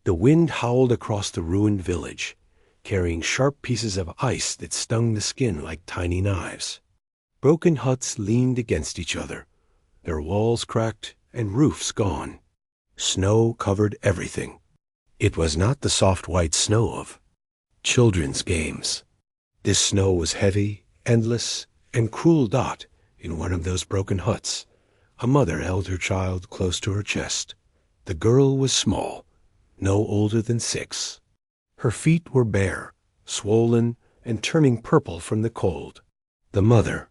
The wind howled across the ruined village, carrying sharp pieces of ice that stung the skin like tiny knives. Broken huts leaned against each other, their walls cracked and roofs gone. Snow covered everything. It was not the soft white snow of children's games. This snow was heavy, endless, and cruel. In one of those broken huts, a mother held her child close to her chest. The girl was small, no older than 6. Her feet were bare, swollen, and turning purple from the cold. The mother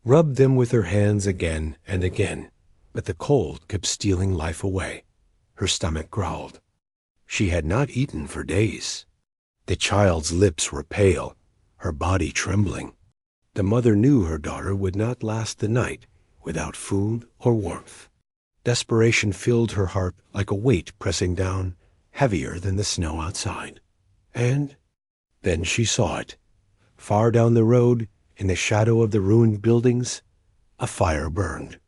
rubbed them with her hands again and again, but the cold kept stealing life away. Her stomach growled. She had not eaten for days. The child's lips were pale, her body trembling. The mother knew her daughter would not last the night without food or warmth. Desperation filled her heart like a weight pressing down, heavier than the snow outside. And then she saw it. Far down the road, in the shadow of the ruined buildings, a fire burned.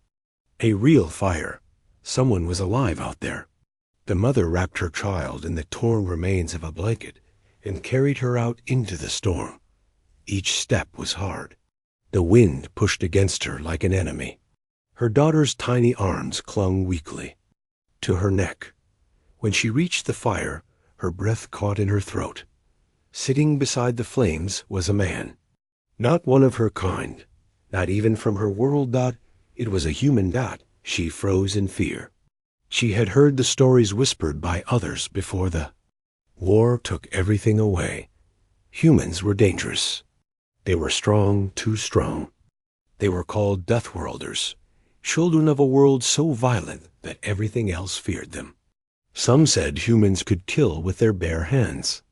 A real fire. Someone was alive out there. The mother wrapped her child in the torn remains of a blanket and carried her out into the storm. Each step was hard. The wind pushed against her like an enemy. Her daughter's tiny arms clung weakly to her neck. When she reached the fire, her breath caught in her throat. Sitting beside the flames was a man. Not one of her kind, not even from her world. It was a human. She froze in fear. She had heard the stories whispered by others before the war took everything away. Humans were dangerous. They were strong, too strong. They were called Deathworlders, children of a world so violent that everything else feared them. Some said humans could kill with their bare hands.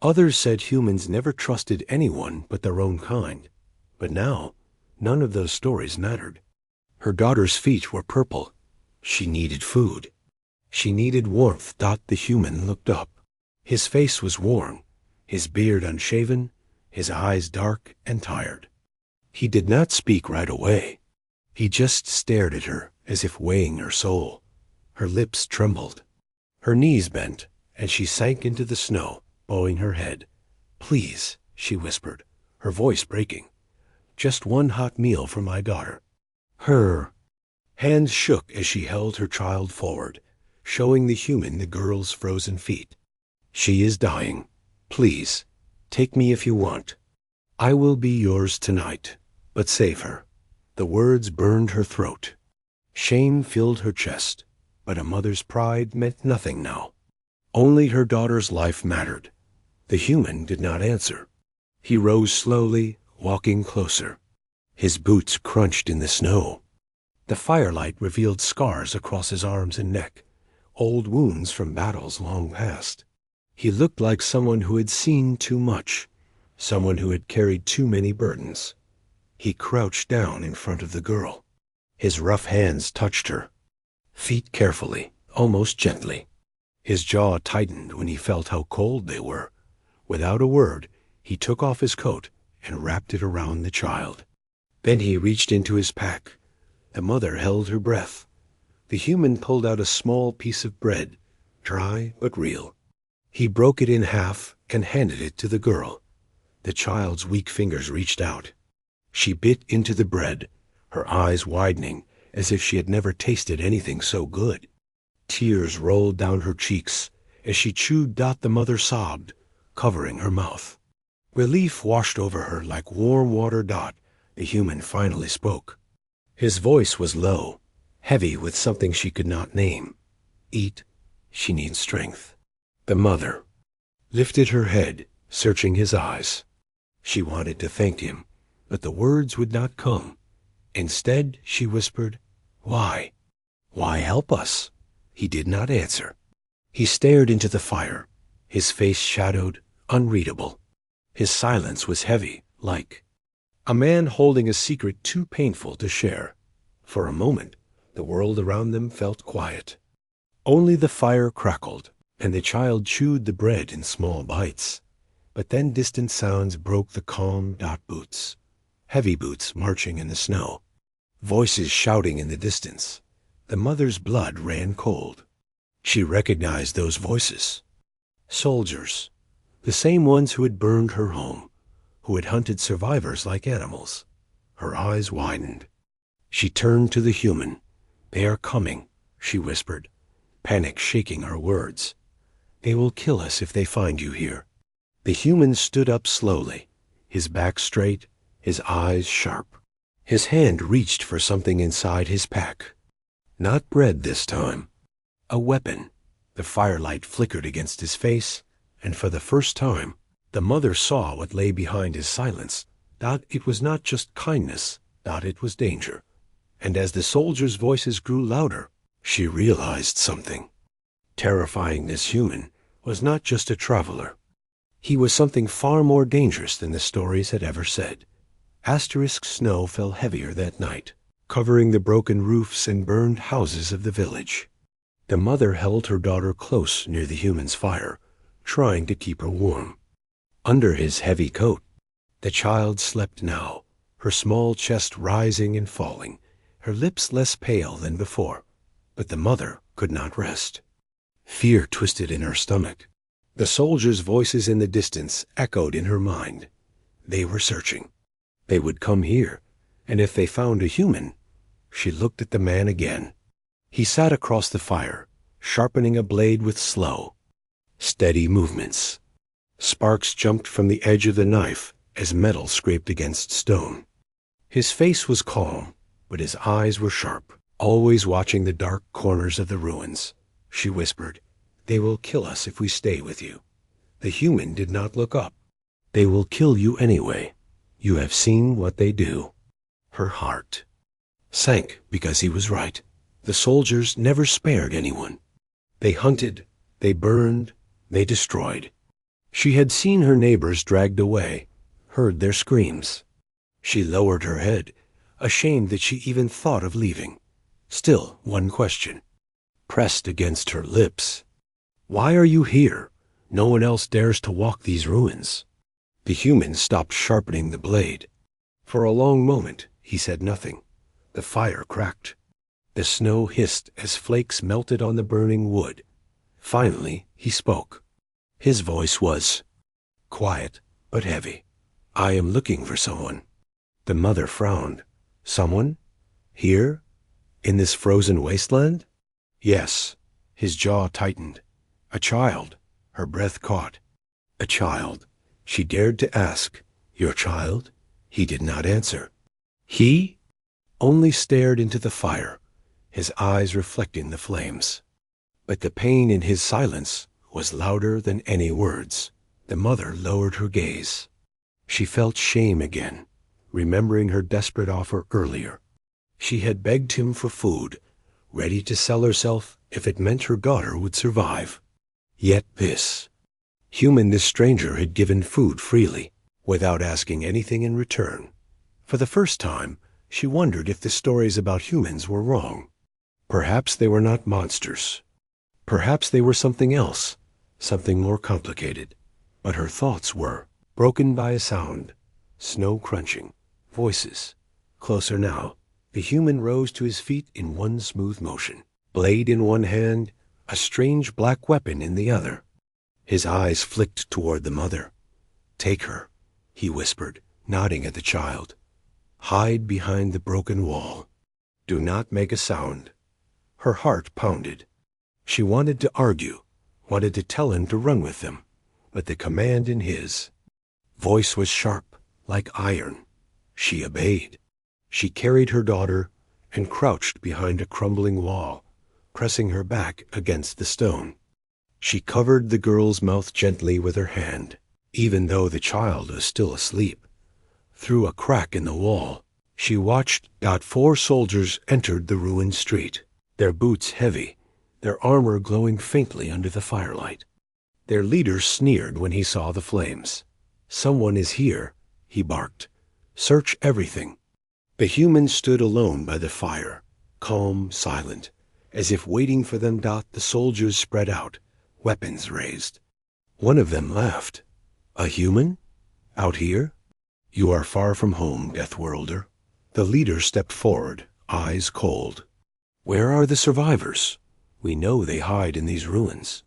Others said humans never trusted anyone but their own kind. But now, none of those stories mattered. Her daughter's feet were purple. She needed food. She needed warmth. The human looked up. His face was worn, his beard unshaven, his eyes dark and tired. He did not speak right away. He just stared at her as if weighing her soul. Her lips trembled. Her knees bent, and she sank into the snow, bowing her head. "Please," she whispered, her voice breaking. "Just one hot meal for my daughter." Her hands shook as she held her child forward, showing the human the girl's frozen feet. "She is dying. Please, take me if you want. I will be yours tonight, but save her." The words burned her throat. Shame filled her chest, but a mother's pride meant nothing now. Only her daughter's life mattered. The human did not answer. He rose slowly, walking closer. His boots crunched in the snow. The firelight revealed scars across his arms and neck, old wounds from battles long past. He looked like someone who had seen too much, someone who had carried too many burdens. He crouched down in front of the girl. His rough hands touched her feet carefully, almost gently. His jaw tightened when he felt how cold they were. Without a word, he took off his coat and wrapped it around the child. Then he reached into his pack. The mother held her breath. The human pulled out a small piece of bread, dry but real. He broke it in half and handed it to the girl. The child's weak fingers reached out. She bit into the bread, her eyes widening as if she had never tasted anything so good. Tears rolled down her cheeks as she chewed. The mother sobbed, covering her mouth. Relief washed over her like warm water. The human finally spoke. His voice was low, heavy with something she could not name. "Eat. She needs strength." The mother lifted her head, searching his eyes. She wanted to thank him, but the words would not come. Instead, she whispered, "Why? Why help us?" He did not answer. He stared into the fire, his face shadowed, unreadable. His silence was heavy, like a man holding a secret too painful to share. For a moment, the world around them felt quiet. Only the fire crackled, and the child chewed the bread in small bites. But then distant sounds broke the calm. Boots, heavy boots marching in the snow, voices shouting in the distance. The mother's blood ran cold. She recognized those voices. Soldiers. The same ones who had burned her home, who had hunted survivors like animals. Her eyes widened. She turned to the human. "They are coming," she whispered, panic shaking her words. "They will kill us if they find you here." The human stood up slowly, his back straight, his eyes sharp. His hand reached for something inside his pack. Not bread this time. A weapon. The firelight flickered against his face, and for the first time, the mother saw what lay behind his silence, that it was not just kindness, that it was danger. And as the soldiers' voices grew louder, she realized something. Terrifying this human was not just a traveler. He was something far more dangerous than the stories had ever said. Asterisk snow fell heavier that night, covering the broken roofs and burned houses of the village. The mother held her daughter close near the human's fire, trying to keep her warm. Under his heavy coat, the child slept now, her small chest rising and falling, her lips less pale than before. But the mother could not rest. Fear twisted in her stomach. The soldiers' voices in the distance echoed in her mind. They were searching. They would come here, and if they found a human, she looked at the man again. He sat across the fire, sharpening a blade with slow, steady movements. Sparks jumped from the edge of the knife as metal scraped against stone. His face was calm, but his eyes were sharp, always watching the dark corners of the ruins. She whispered, "They will kill us if we stay with you." The human did not look up. "They will kill you anyway. You have seen what they do." Her heart sank because he was right. The soldiers never spared anyone. They hunted, they burned, they destroyed. She had seen her neighbors dragged away, heard their screams. She lowered her head, ashamed that she even thought of leaving. Still, one question pressed against her lips. "Why are you here? No one else dares to walk these ruins." The human stopped sharpening the blade. For a long moment, he said nothing. The fire cracked. The snow hissed as flakes melted on the burning wood. Finally, he spoke. His voice was quiet but heavy. "I am looking for someone." The mother frowned. "Someone? Here? In this frozen wasteland?" "Yes." His jaw tightened. "A child." Her breath caught. "A child." She dared to ask, "Your child?" He did not answer. He only stared into the fire, his eyes reflecting the flames. But the pain in his silence was louder than any words. The mother lowered her gaze. She felt shame again, remembering her desperate offer earlier. She had begged him for food, ready to sell herself if it meant her daughter would survive. Yet this stranger had given food freely, without asking anything in return. For the first time, she wondered if the stories about humans were wrong. Perhaps they were not monsters. Perhaps they were something else, something more complicated. But her thoughts were broken by a sound, snow crunching, voices. Closer now, the human rose to his feet in one smooth motion, blade in one hand, a strange black weapon in the other. His eyes flicked toward the mother. "Take her," he whispered, nodding at the child. "Hide behind the broken wall. Do not make a sound." Her heart pounded. She wanted to argue, wanted to tell him to run with them, but the command in his voice was sharp, like iron. She obeyed. She carried her daughter and crouched behind a crumbling wall, pressing her back against the stone. She covered the girl's mouth gently with her hand, even though the child was still asleep. Through a crack in the wall, she watched 4 soldiers entered the ruined street, their boots heavy, their armor glowing faintly under the firelight. Their leader sneered when he saw the flames. "Someone is here," he barked. "Search everything." The human stood alone by the fire, calm, silent, as if waiting for them. The soldiers spread out, weapons raised. One of them laughed. "A human? Out here? You are far from home, Deathworlder." The leader stepped forward, eyes cold. "Where are the survivors? We know they hide in these ruins."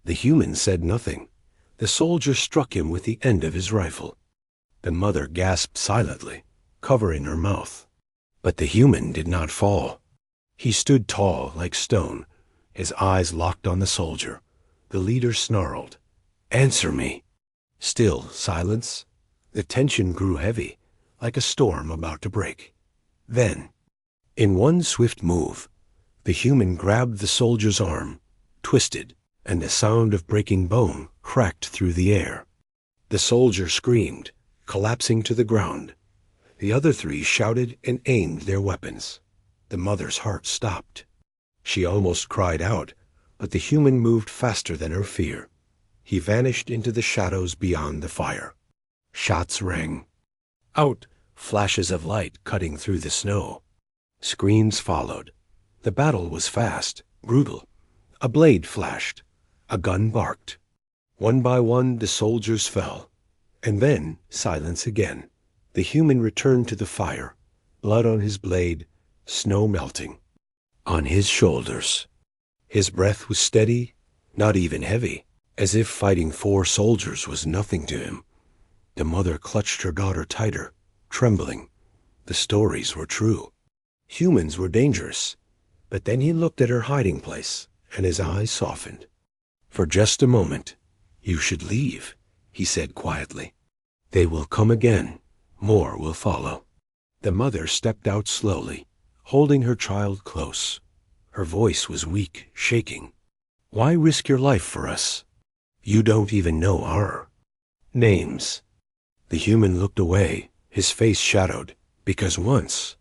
The human said nothing. The soldier struck him with the end of his rifle. The mother gasped silently, covering her mouth. But the human did not fall. He stood tall like stone, his eyes locked on the soldier. The leader snarled, "Answer me." Still silence. The tension grew heavy, like a storm about to break. Then, in one swift move, the human grabbed the soldier's arm, twisted, and the sound of breaking bone cracked through the air. The soldier screamed, collapsing to the ground. The other three shouted and aimed their weapons. The mother's heart stopped. She almost cried out, but the human moved faster than her fear. He vanished into the shadows beyond the fire. Shots rang. Out, flashes of light cutting through the snow. Screams followed. The battle was fast, brutal. A blade flashed. A gun barked. One by one the soldiers fell. And then silence again. The human returned to the fire, blood on his blade, snow melting. On his shoulders. His breath was steady, not even heavy, as if fighting 4 soldiers was nothing to him. The mother clutched her daughter tighter, trembling. The stories were true. Humans were dangerous. But then he looked at her hiding place, and his eyes softened. "For just a moment, you should leave," he said quietly. "They will come again. More will follow." The mother stepped out slowly, holding her child close. Her voice was weak, shaking. "Why risk your life for us? You don't even know our names." The human looked away, his face shadowed, "Because once,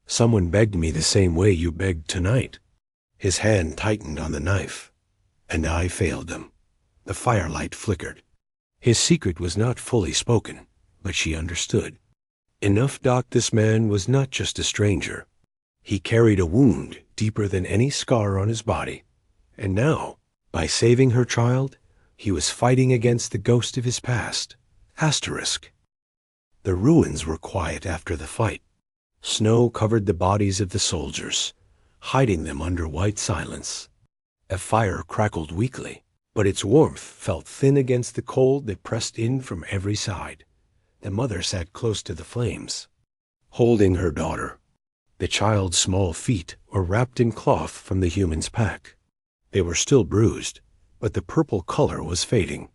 someone begged me the same way you begged tonight." His hand tightened on the knife, and I failed them. The firelight flickered. His secret was not fully spoken, but she understood. Enough Doc, this man was not just a stranger. He carried a wound deeper than any scar on his body. And now, by saving her child, he was fighting against the ghost of his past. Asterisk. The ruins were quiet after the fight. Snow covered the bodies of the soldiers, hiding them under white silence. A fire crackled weakly, but its warmth felt thin against the cold that pressed in from every side. The mother sat close to the flames, holding her daughter. The child's small feet were wrapped in cloth from the human's pack. They were still bruised, but the purple color was fading.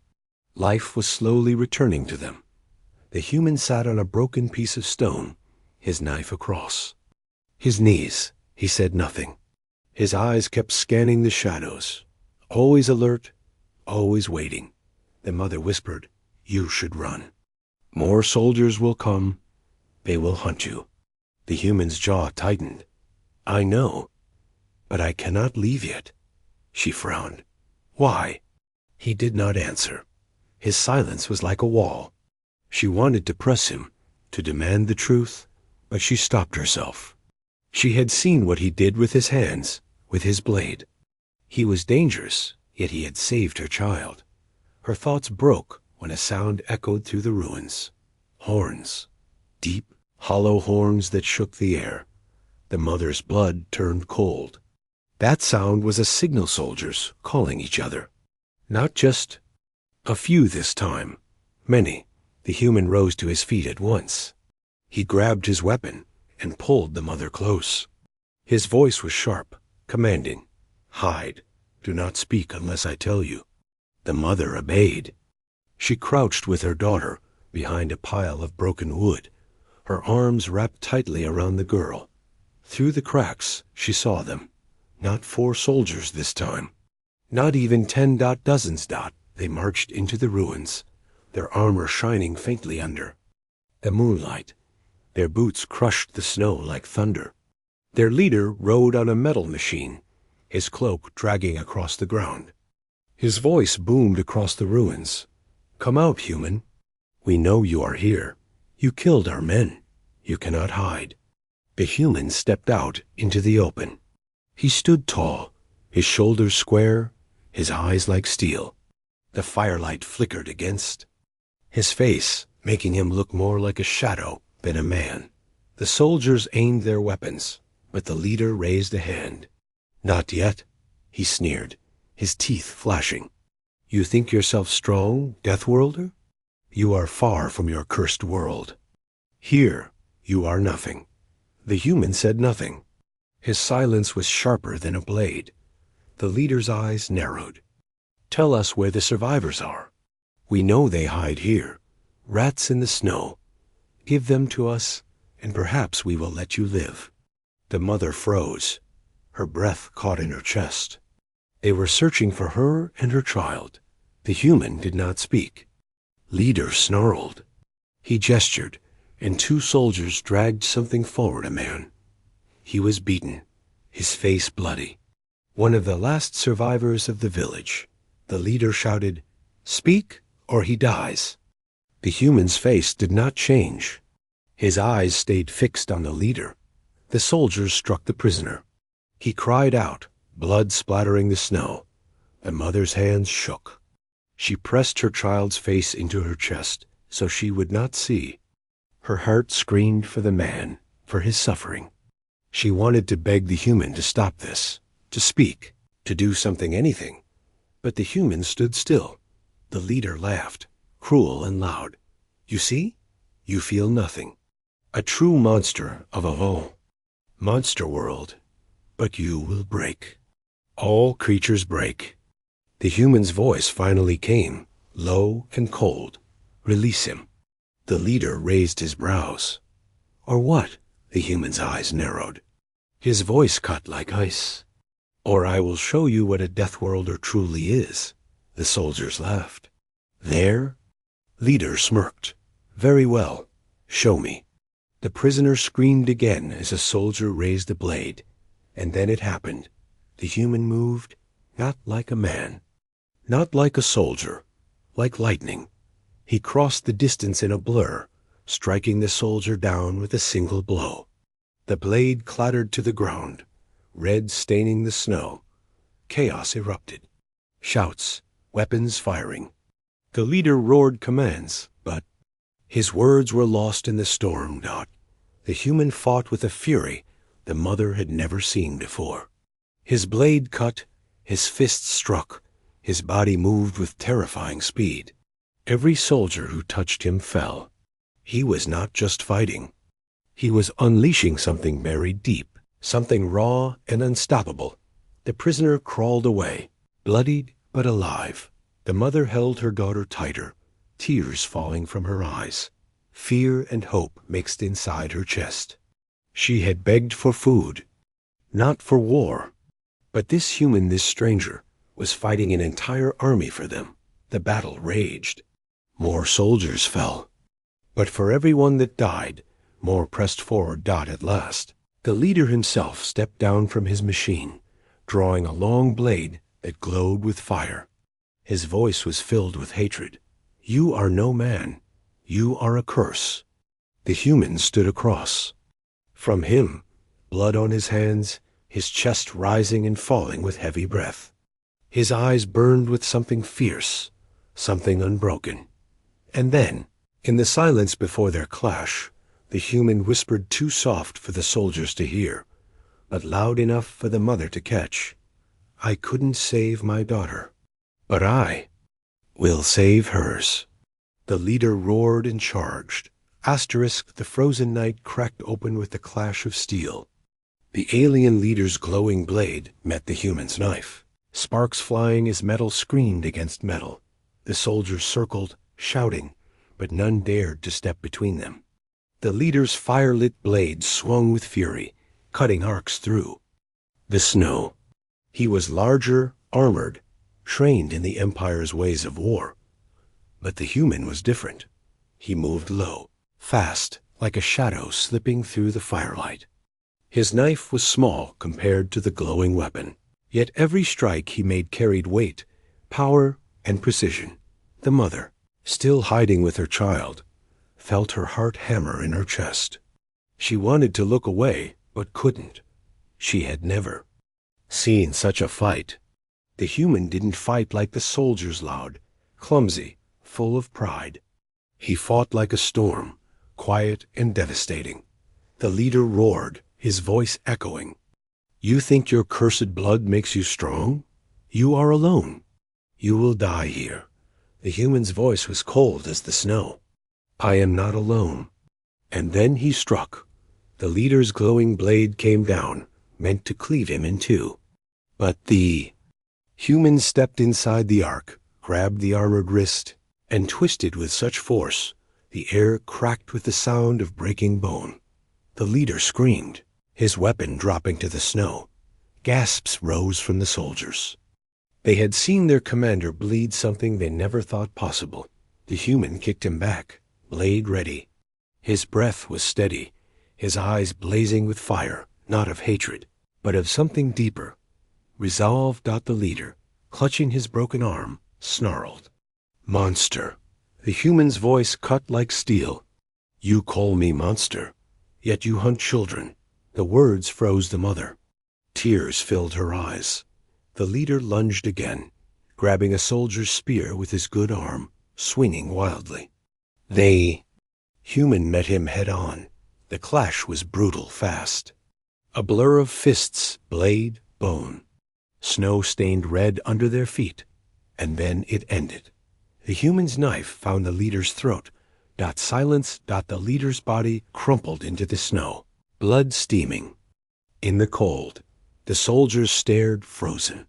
Life was slowly returning to them. The human sat on a broken piece of stone, his knife across. His knees, he said nothing. His eyes kept scanning the shadows, always alert, always waiting. The mother whispered, "You should run. More soldiers will come. They will hunt you." The human's jaw tightened. "I know, but I cannot leave yet." She frowned. "Why?" He did not answer. His silence was like a wall. She wanted to press him, to demand the truth, but she stopped herself. She had seen what he did with his hands, with his blade. He was dangerous, yet he had saved her child. Her thoughts broke when a sound echoed through the ruins. Horns. Deep, hollow horns that shook the air. The mother's blood turned cold. That sound was a signal, soldiers calling each other. Not just a few this time. Many. The human rose to his feet at once. He grabbed his weapon and pulled the mother close. His voice was sharp, commanding. "Hide. Do not speak unless I tell you." The mother obeyed. She crouched with her daughter behind a pile of broken wood, her arms wrapped tightly around the girl. Through the cracks, she saw them. Not 4 soldiers this time. Not even 10 dozens. They marched into the ruins, their armor shining faintly under the moonlight. Their boots crushed the snow like thunder. Their leader rode on a metal machine, his cloak dragging across the ground. His voice boomed across the ruins. "Come out, human. We know you are here. You killed our men. You cannot hide." The human stepped out into the open. He stood tall, his shoulders square, his eyes like steel. The firelight flickered against his face, making him look more like a shadow than a man. The soldiers aimed their weapons, but the leader raised a hand. "Not yet," he sneered, his teeth flashing. You think yourself strong, Death Worlder? You are far from your cursed world. Here, you are nothing. The human said nothing. His silence was sharper than a blade. The leader's eyes narrowed. Tell us where the survivors are. We know they hide here, rats in the snow. Give them to us, and perhaps we will let you live. The mother froze. Her breath caught in her chest. They were searching for her and her child. The human did not speak. Leader snarled. He gestured, and 2 soldiers dragged something forward a man. He was beaten, his face bloody. One of the last survivors of the village. The leader shouted, "Speak, or he dies." The human's face did not change. His eyes stayed fixed on the leader. The soldiers struck the prisoner. He cried out, blood splattering the snow. The mother's hands shook. She pressed her child's face into her chest so she would not see. Her heart screamed for the man, for his suffering. She wanted to beg the human to stop this, to speak, to do something, anything. But the human stood still. The leader laughed, cruel and loud. You see? You feel nothing. A true monster of a monster world. But you will break. All creatures break. The human's voice finally came, low and cold. Release him. The leader raised his brows. Or what? The human's eyes narrowed. His voice cut like ice. Or I will show you what a Death Worlder truly is. The soldiers laughed. There? Leader smirked. Very well. Show me. The prisoner screamed again as a soldier raised a blade. And then it happened. The human moved, not like a man, not like a soldier, like lightning. He crossed the distance in a blur, striking the soldier down with a single blow. The blade clattered to the ground, red staining the snow. Chaos erupted. Shouts, weapons firing. The leader roared commands, but his words were lost in the storm. The human fought with a fury the mother had never seen before. His blade cut, his fists struck, his body moved with terrifying speed. Every soldier who touched him fell. He was not just fighting. He was unleashing something buried deep, something raw and unstoppable. The prisoner crawled away, bloodied but alive. The mother held her daughter tighter, tears falling from her eyes. Fear and hope mixed inside her chest. She had begged for food, not for war. But this human, this stranger, was fighting an entire army for them. The battle raged. More soldiers fell. But for every one that died, more pressed forward. At last, the leader himself stepped down from his machine, drawing a long blade that glowed with fire. His voice was filled with hatred. You are no man. You are a curse. The human stood across. From him, blood on his hands, his chest rising and falling with heavy breath. His eyes burned with something fierce, something unbroken. And then, in the silence before their clash, the human whispered too soft for the soldiers to hear, but loud enough for the mother to catch. I couldn't save my daughter, but I will save hers. The leader roared and charged. The frozen night cracked open with the clash of steel. The alien leader's glowing blade met the human's knife. Sparks flying as metal screamed against metal. The soldiers circled, shouting, but none dared to step between them. The leader's fire-lit blade swung with fury, cutting arcs through the snow. He was larger, armored, trained in the Empire's ways of war. But the human was different. He moved low, fast, like a shadow slipping through the firelight. His knife was small compared to the glowing weapon, yet every strike he made carried weight, power, and precision. The mother, still hiding with her child, felt her heart hammer in her chest. She wanted to look away, but couldn't. She had never seen such a fight. The human didn't fight like the soldiers, loud, clumsy, full of pride. He fought like a storm, quiet and devastating. The leader roared, his voice echoing. You think your cursed blood makes you strong? You are alone. You will die here. The human's voice was cold as the snow. I am not alone. And then he struck. The leader's glowing blade came down, meant to cleave him in two. But the human stepped inside the ark, grabbed the armored wrist, and twisted with such force, the air cracked with the sound of breaking bone. The leader screamed, his weapon dropping to the snow. Gasps rose from the soldiers. They had seen their commander bleed something they never thought possible. The human kicked him back, blade ready. His breath was steady, his eyes blazing with fire, not of hatred, but of something deeper. Resolve. The leader, clutching his broken arm, snarled. Monster. The human's voice cut like steel. You call me monster, yet you hunt children. The words froze the mother. Tears filled her eyes. The leader lunged again, grabbing a soldier's spear with his good arm, swinging wildly. Human met him head on. The clash was brutal fast. A blur of fists, blade, bone. Snow stained red under their feet, and then it ended. The human's knife found the leader's throat. Silence. The leader's body crumpled into the snow, blood steaming. In the cold, the soldiers stared, frozen.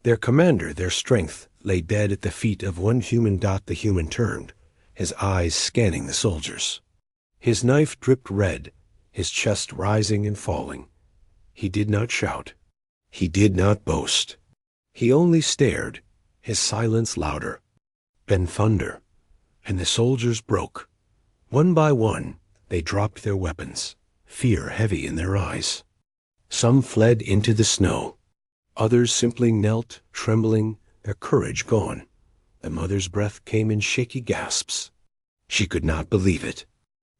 Their commander, their strength, lay dead at the feet of one human. The human turned, his eyes scanning the soldiers. His knife dripped red, his chest rising and falling. He did not shout. He did not boast. He only stared, his silence louder. Then thunder, and the soldiers broke. One by one, they dropped their weapons, fear heavy in their eyes. Some fled into the snow. Others simply knelt, trembling, their courage gone. The mother's breath came in shaky gasps. She could not believe it.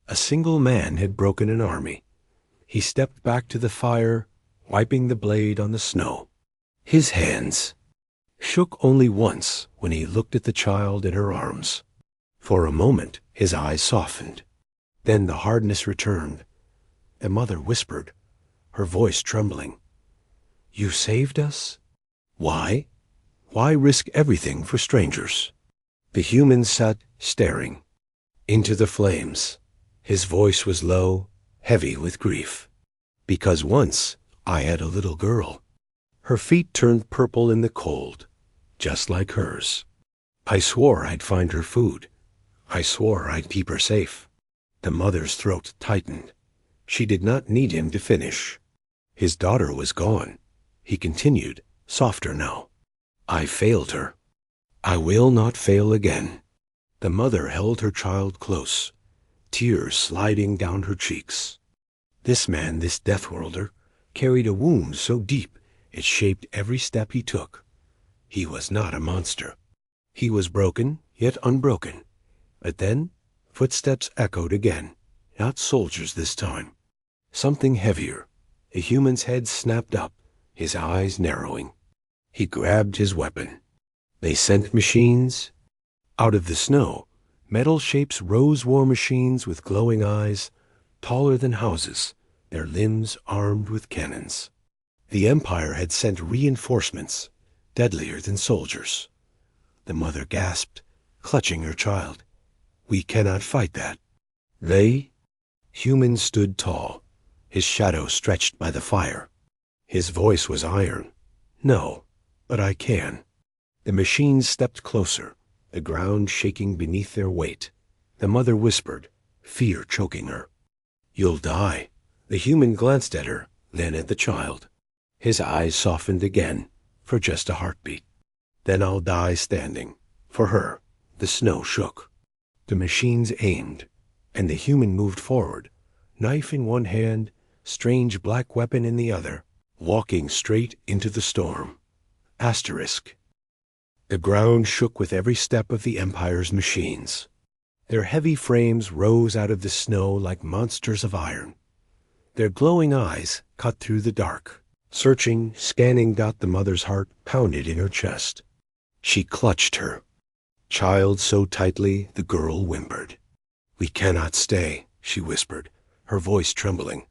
A single man had broken an army. He stepped back to the fire, wiping the blade on the snow. His hands shook only once when he looked at the child in her arms. For a moment, his eyes softened. Then the hardness returned. The mother whispered, her voice trembling. You saved us? Why? Why risk everything for strangers? The human sat staring into the flames. His voice was low, heavy with grief. Because once I had a little girl. Her feet turned purple in the cold, just like hers. I swore I'd find her food. I swore I'd keep her safe. The mother's throat tightened. She did not need him to finish. His daughter was gone. He continued, softer now. I failed her. I will not fail again. The mother held her child close, tears sliding down her cheeks. This man, this death-worlder, carried a wound so deep it shaped every step he took. He was not a monster. He was broken, yet unbroken. But then, footsteps echoed again, not soldiers this time. Something heavier. A human's head snapped up, his eyes narrowing. He grabbed his weapon. They sent machines. Out of the snow, metal shapes rose war machines with glowing eyes, taller than houses, their limbs armed with cannons. The Empire had sent reinforcements, deadlier than soldiers. The mother gasped, clutching her child. We cannot fight that. Human stood tall, his shadow stretched by the fire. His voice was iron. No, but I can. The machines stepped closer, the ground shaking beneath their weight. The mother whispered, fear choking her. You'll die. The human glanced at her, then at the child. His eyes softened again, for just a heartbeat. Then I'll die standing. For her. The snow shook. The machines aimed, and the human moved forward, knife in one hand, strange black weapon in the other, walking straight into the storm. Asterisk. The ground shook with every step of the Empire's machines. Their heavy frames rose out of the snow like monsters of iron. Their glowing eyes cut through the dark. Searching, scanning. The mother's heart pounded in her chest. She clutched her child so tightly the girl whimpered. We cannot stay, she whispered, her voice trembling.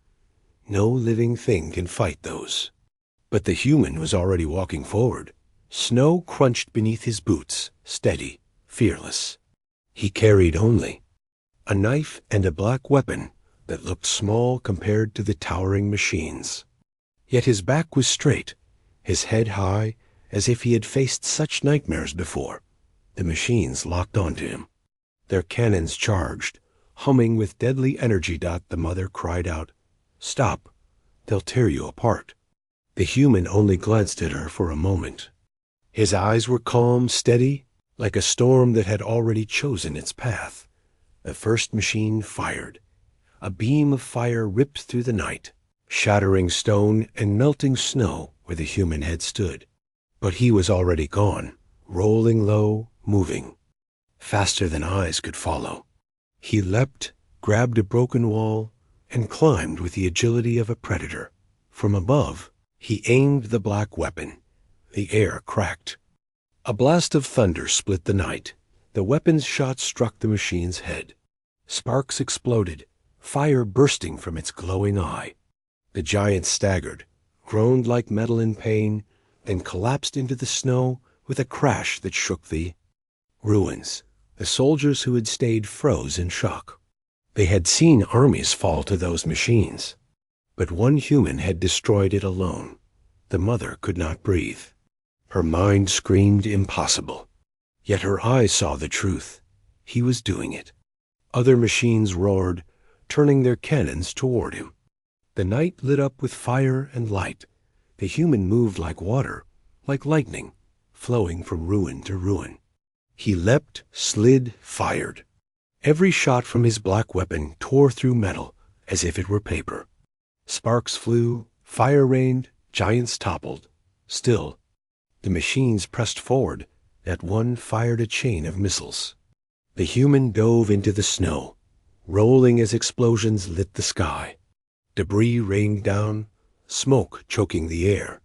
No living thing can fight those. But the human was already walking forward, Snow crunched beneath his boots, steady, fearless. He carried only a knife and a black weapon that looked small compared to the towering machines. Yet his back was straight, his head high, as if he had faced such nightmares before. The machines locked onto him. Their cannons charged, humming with deadly energy. The mother cried out, "Stop! They'll tear you apart." The human only glanced at her for a moment. His eyes were calm, steady, like a storm that had already chosen its path. The first machine fired. A beam of fire ripped through the night, shattering stone and melting snow where the human had stood. But he was already gone, rolling low, moving, faster than eyes could follow. He leapt, grabbed a broken wall, and climbed with the agility of a predator. From above, he aimed the black weapon. The air cracked. A blast of thunder split the night. The weapon's shot struck the machine's head. Sparks exploded, fire bursting from its glowing eye. The giant staggered, groaned like metal in pain, and collapsed into the snow with a crash that shook the ruins. The soldiers who had stayed froze in shock. They had seen armies fall to those machines, but one human had destroyed it alone. The mother could not breathe. Her mind screamed impossible. Yet her eyes saw the truth. He was doing it. Other machines roared, turning their cannons toward him. The night lit up with fire and light. The human moved like water, like lightning, flowing from ruin to ruin. He leapt, slid, fired. Every shot from his black weapon tore through metal as if it were paper. Sparks flew, fire rained, giants toppled. Still, the machines pressed forward. That one fired a chain of missiles. The human dove into the snow, rolling as explosions lit the sky. Debris rained down, smoke choking the air.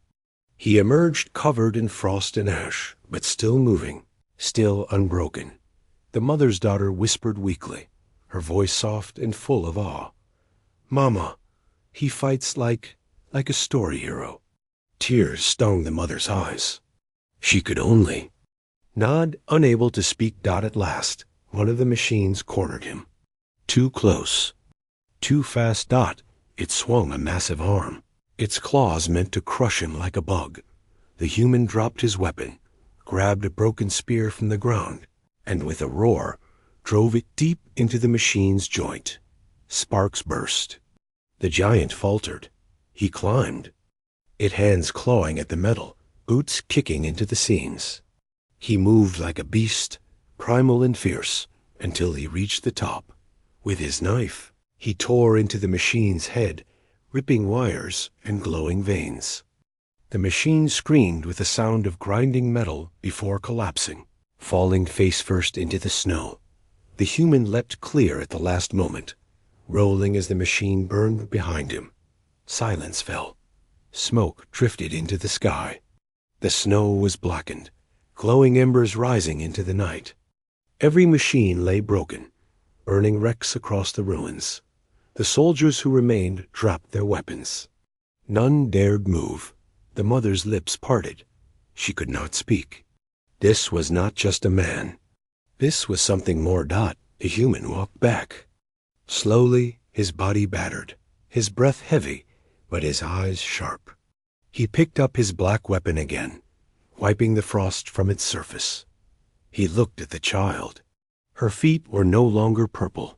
He emerged covered in frost and ash, but still moving, still unbroken. The mother's daughter whispered weakly, her voice soft and full of awe. "Mama, he fights like a story hero." Tears stung the mother's eyes. She could only nod, unable to speak. At last, one of the machines cornered him. Too close. Too fast. It swung a massive arm. Its claws meant to crush him like a bug. The human dropped his weapon, grabbed a broken spear from the ground, and with a roar, drove it deep into the machine's joint. Sparks burst. The giant faltered. He climbed, its hands clawing at the metal, boots kicking into the seams. He moved like a beast, primal and fierce, until he reached the top. With his knife, he tore into the machine's head, ripping wires and glowing veins. The machine screamed with the sound of grinding metal before collapsing, falling face first into the snow. The human leapt clear at the last moment, rolling as the machine burned behind him. Silence fell. Smoke drifted into the sky. The snow was blackened, glowing embers rising into the night. Every machine lay broken, burning wrecks across the ruins. The soldiers who remained dropped their weapons. None dared move. The mother's lips parted. She could not speak. This was not just a man. This was something more. The human walked back. Slowly, his body battered, his breath heavy, but his eyes sharp. He picked up his black weapon again, wiping the frost from its surface. He looked at the child. Her feet were no longer purple.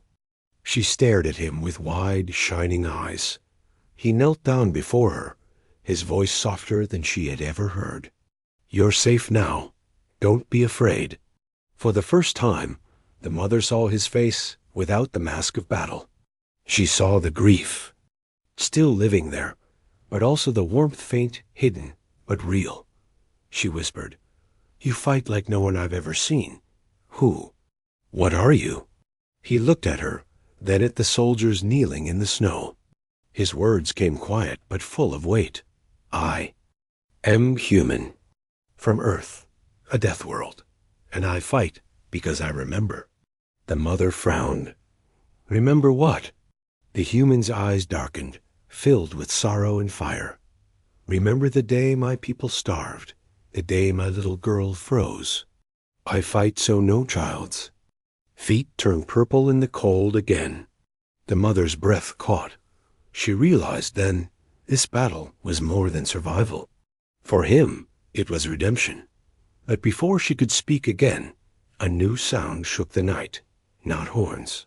She stared at him with wide, shining eyes. He knelt down before her, his voice softer than she had ever heard. "You're safe now. Don't be afraid." For the first time, the mother saw his face without the mask of battle. She saw the grief, still living there, but also the warmth, faint, hidden, but real. She whispered, "You fight like no one I've ever seen. Who? What are you?" He looked at her, then at the soldiers kneeling in the snow. His words came quiet but full of weight. "I am human, from Earth, a death world, and I fight because I remember." The mother frowned. "Remember what?" The human's eyes darkened, filled with sorrow and fire. "Remember the day my people starved, the day my little girl froze. I fight so no child's. Feet turned purple in the cold again. The mother's breath caught. She realized then this battle was more than survival. For him, it was redemption. But before she could speak again, a new sound shook the night. Not horns,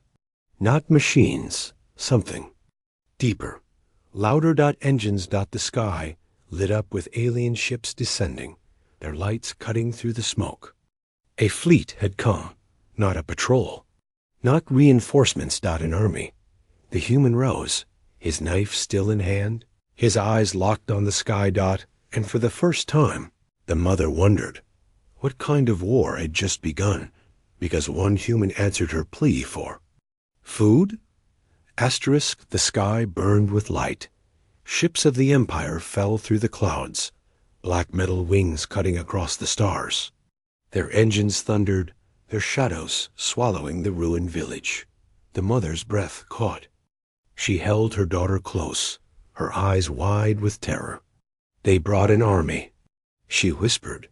not machines, something deeper, louder. Engines the sky, lit up with alien ships descending, their lights cutting through the smoke. A fleet had come, not a patrol, not reinforcements. An army. The human rose, his knife still in hand, his eyes locked on the sky. And for the first time, the mother wondered what kind of war had just begun, because one human answered her plea for food. Asterisk, the sky burned with light. Ships of the Empire fell through the clouds, black metal wings cutting across the stars. Their engines thundered, their shadows swallowing the ruined village. The mother's breath caught. She held her daughter close, her eyes wide with terror. They brought an army, she whispered.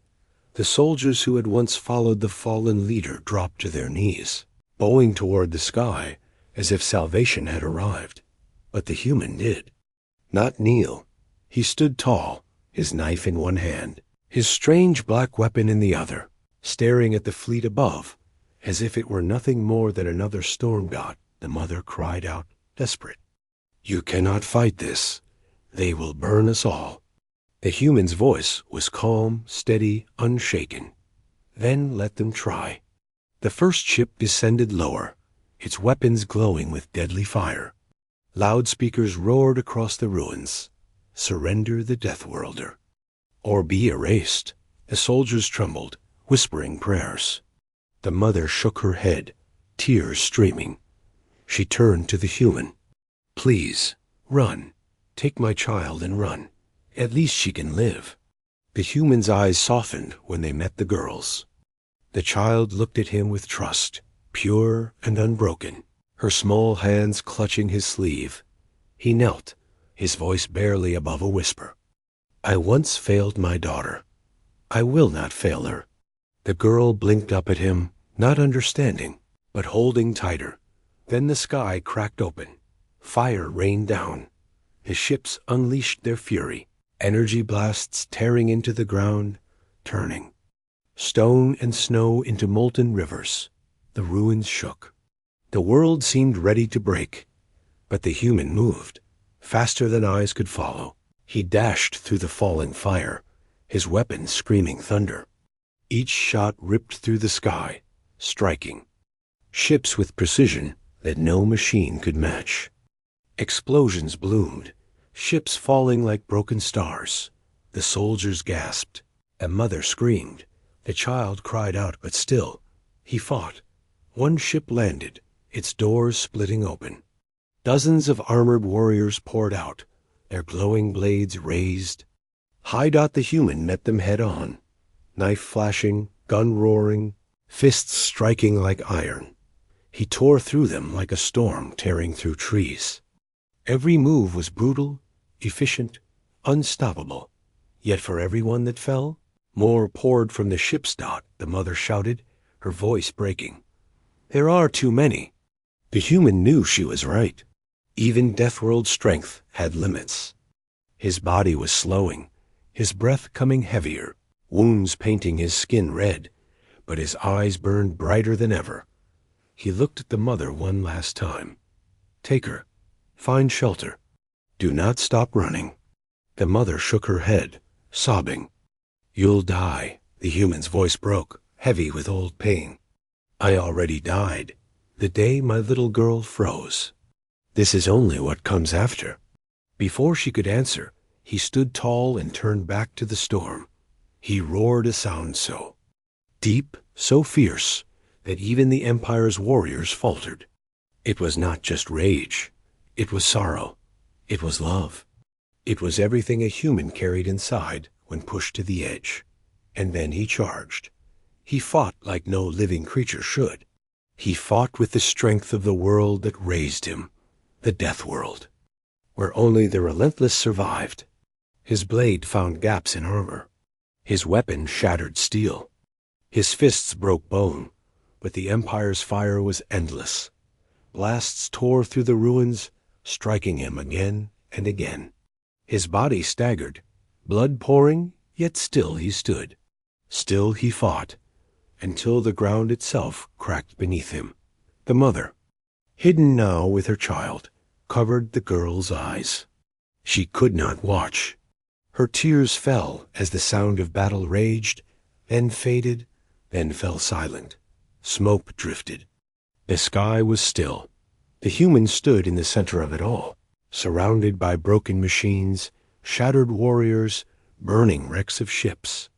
The soldiers who had once followed the fallen leader dropped to their knees, bowing toward the sky as if salvation had arrived. But the human did not kneel. He stood tall, his knife in one hand, his strange black weapon in the other, staring at the fleet above as if it were nothing more than another storm god. The mother cried out, desperate, "You cannot fight this. They will burn us all." The human's voice was calm, steady, unshaken. Then let them try. The first ship descended lower, its weapons glowing with deadly fire. Loudspeakers roared across the ruins. Surrender the Death Worlder, or be erased. The soldiers trembled, whispering prayers. The mother shook her head, tears streaming. She turned to the human. "Please, run. Take my child and run. At least she can live." The human's eyes softened when they met the girl's. The child looked at him with trust, pure and unbroken, her small hands clutching his sleeve. He knelt, his voice barely above a whisper. "I once failed my daughter. I will not fail her." The girl blinked up at him, not understanding, but holding tighter. Then the sky cracked open. Fire rained down. The ships unleashed their fury. Energy blasts tearing into the ground, turning stone and snow into molten rivers. The ruins shook. The world seemed ready to break, but the human moved, faster than eyes could follow. He dashed through the falling fire, his weapon screaming thunder. Each shot ripped through the sky, striking ships with precision that no machine could match. Explosions bloomed, ships falling like broken stars. The soldiers gasped. A mother screamed. The child cried out, but still, he fought. One ship landed, its doors splitting open. Dozens of armored warriors poured out, their glowing blades raised. High. The human met them head on, knife flashing, gun roaring, fists striking like iron. He tore through them like a storm tearing through trees. Every move was brutal, efficient, unstoppable. Yet for every one that fell, more poured from the ship's. The mother shouted, her voice breaking. "There are too many." The human knew she was right. Even Deathworld's strength had limits. His body was slowing, his breath coming heavier, wounds painting his skin red, but his eyes burned brighter than ever. He looked at the mother one last time. "Take her. Find shelter. Do not stop running." The mother shook her head, sobbing. "You'll die." The human's voice broke, heavy with old pain. "I already died, the day my little girl froze. This is only what comes after." Before she could answer, he stood tall and turned back to the storm. He roared a sound so deep, so fierce, that even the Empire's warriors faltered. It was not just rage. It was sorrow. It was love. It was everything a human carried inside when pushed to the edge. And then he charged. He fought like no living creature should. He fought with the strength of the world that raised him, the Death World, where only the relentless survived. His blade found gaps in armor. His weapon shattered steel. His fists broke bone, but the Empire's fire was endless. Blasts tore through the ruins, striking him again and again. His body staggered, blood pouring, yet still he stood. Still he fought, until the ground itself cracked beneath him. The mother, hidden now with her child, covered the girl's eyes. She could not watch. Her tears fell as the sound of battle raged, then faded, then fell silent. Smoke drifted. The sky was still. The human stood in the center of it all, surrounded by broken machines, shattered warriors, burning wrecks of ships.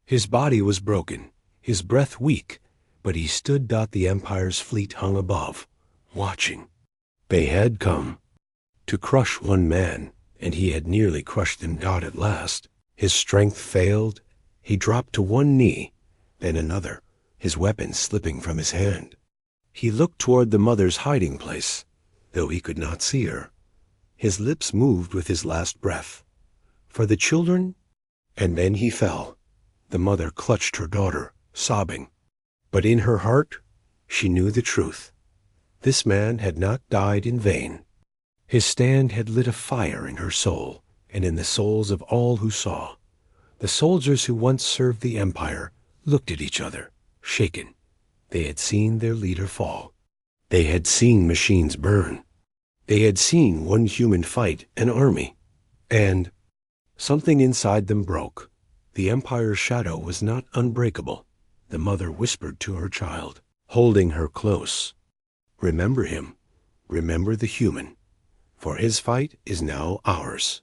His body was broken, his breath weak, but he stood. The Empire's fleet hung above, watching. They had come to crush one man, and he had nearly crushed them at last. His strength failed. He dropped to one knee, then another, his weapon slipping from his hand. He looked toward the mother's hiding place, though he could not see her. His lips moved with his last breath. For the children? And then he fell. The mother clutched her daughter, sobbing. But in her heart, she knew the truth. This man had not died in vain. His stand had lit a fire in her soul, and in the souls of all who saw. The soldiers who once served the Empire looked at each other, shaken. They had seen their leader fall. They had seen machines burn. They had seen one human fight an army. And something inside them broke. The Empire's shadow was not unbreakable. The mother whispered to her child, holding her close. Remember him. Remember the human. For his fight is now ours.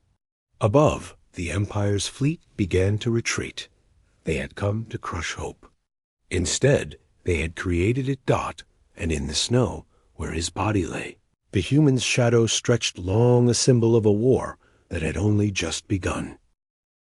Above, the Empire's fleet began to retreat. They had come to crush hope. Instead, they had created it. And in the snow, where his body lay, the human's shadow stretched long, a symbol of a war that had only just begun.